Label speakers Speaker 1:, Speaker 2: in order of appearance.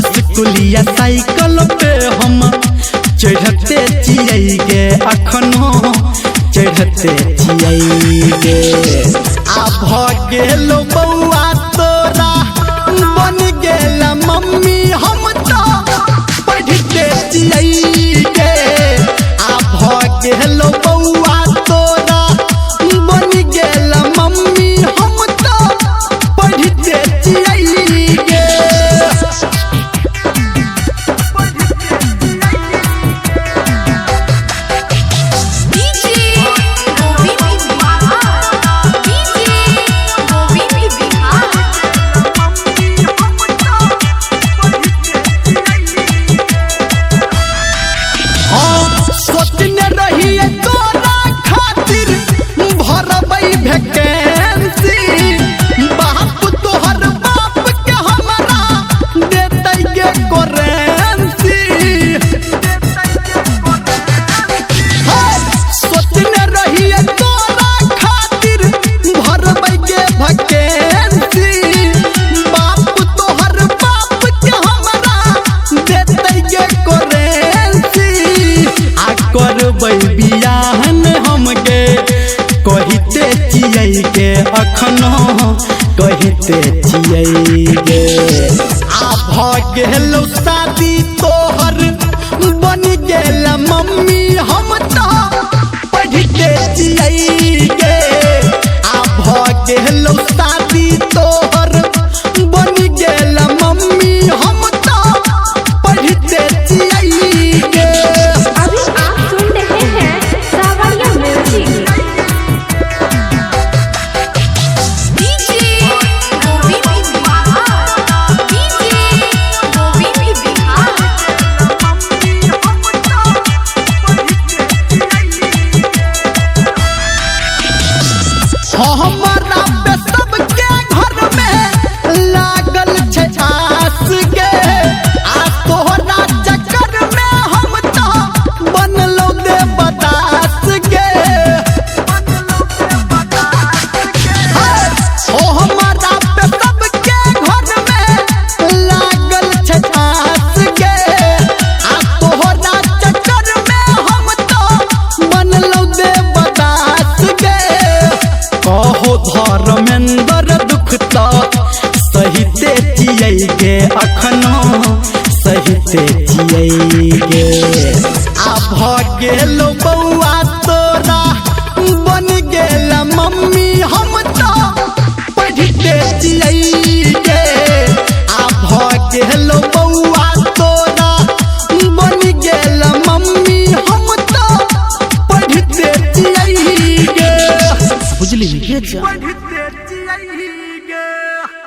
Speaker 1: स्कूलिया साइकिल पे हम चढ़ते चियै गे अखनो चढ़ते चियै गे आ भ गेलो बौआ तोरा बन गेल मम्मी हम तो पढ़ते चियै गे आ भ गेलो बौआ तोरा बन गेल मम्मी हम तो पढ़ते चियै गे। बियाहन हम गे कहते चियै गे अखनो कहते चियै गे आ भ गेलो शादी तोहर बन गेल मम्मी हम तो पढ़ते चियै गे आ भ गेलो शादी तोहर बन गेल मम्मी हम तो पढ़ते चियै गे। हमारा पे सबके घर में लागल छे आस गे आ तोहरा चक्कर में हम तो बनलो दे बतास गे ओ हमारा पे सबके घर में लागल छे आस गे आ तोहरा चक्कर में हम तो बनलो दे बतास गे। कहो धर्मेंद्र दुख तो सहिते चियै गे अखनो सहिते चियै गे आ भ गेलो बौआ तोरा बन गेल मम्मी हम तो पढ़ते चियै गे आ भ गेलो